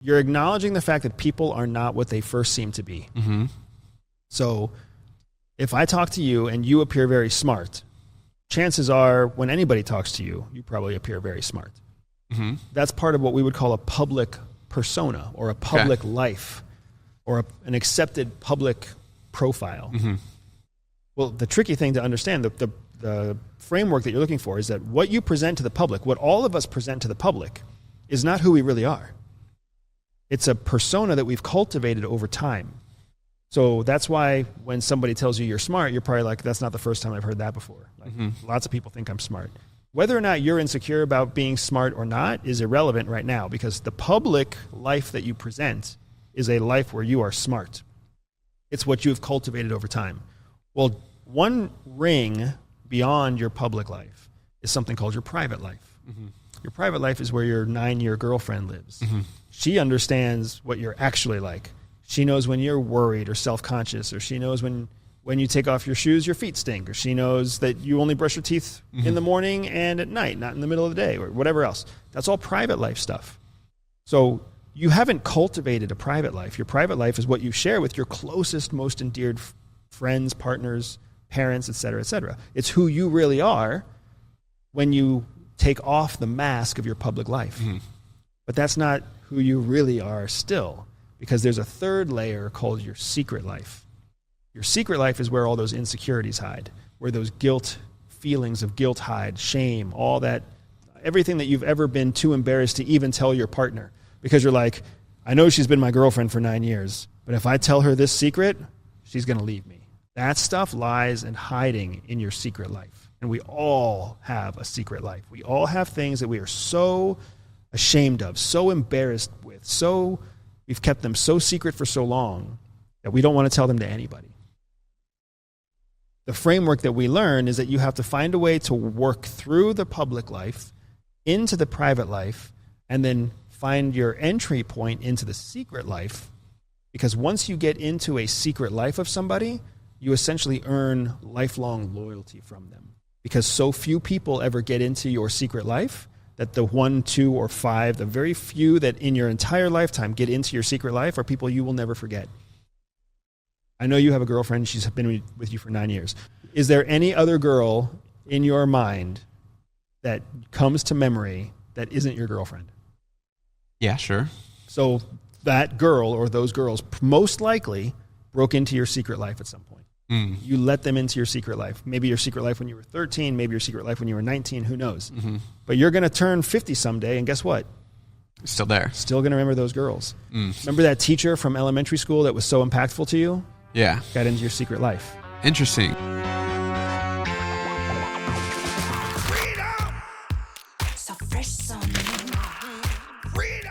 You're acknowledging the fact that people are not what they first seem to be. Mm-hmm. So if I talk to you and you appear very smart, chances are when anybody talks to you, you probably appear very smart. Mm-hmm. That's part of what we would call a public persona or a public life or an accepted public profile. Mm-hmm. Well, the tricky thing to understand, the framework that you're looking for is that what you present to the public, what all of us present to the public, is not who we really are. It's a persona that we've cultivated over time. So that's why when somebody tells you you're smart, you're probably like, that's not the first time I've heard that before. Like, lots of people think I'm smart. Whether or not you're insecure about being smart or not is irrelevant right now, because the public life that you present is a life where you are smart. It's what you've cultivated over time. Well, one ring beyond your public life is something called your private life. Mm-hmm. Your private life is where your 9-year girlfriend lives. Mm-hmm. She understands what you're actually like. She knows when you're worried or self-conscious, or she knows when you take off your shoes, your feet stink, or she knows that you only brush your teeth in the morning and at night, not in the middle of the day, or whatever else. That's all private life stuff. So you haven't cultivated a private life. Your private life is what you share with your closest, most endeared friends, partners, parents, et cetera, et cetera. It's who you really are when you take off the mask of your public life. Mm-hmm. But that's not who you really are still, because there's a third layer called your secret life. Your secret life is where all those insecurities hide, where those feelings of guilt hide, shame, all that, everything that you've ever been too embarrassed to even tell your partner. Because you're like, I know she's been my girlfriend for 9 years, but if I tell her this secret, she's going to leave me. That stuff lies and hiding in your secret life. And we all have a secret life. We all have things that we are so ashamed of, so embarrassed with, we've kept them so secret for so long that we don't want to tell them to anybody. The framework that we learn is that you have to find a way to work through the public life into the private life, and then find your entry point into the secret life. Because once you get into a secret life of somebody, you essentially earn lifelong loyalty from them. Because so few people ever get into your secret life that the 1, 2, or 5, the very few that in your entire lifetime get into your secret life are people you will never forget. I know you have a girlfriend. She's been with you for 9 years. Is there any other girl in your mind that comes to memory that isn't your girlfriend? Yeah, sure. So that girl or those girls most likely broke into your secret life at some point. Mm. You let them into your secret life. Maybe your secret life when you were 13, maybe your secret life when you were 19, who knows? Mm-hmm. But you're going to turn 50 someday, and guess what? Still there. Still going to remember those girls. Mm. Remember that teacher from elementary school that was so impactful to you? Yeah. Got into your secret life. Interesting. So fresh on me. Freedom.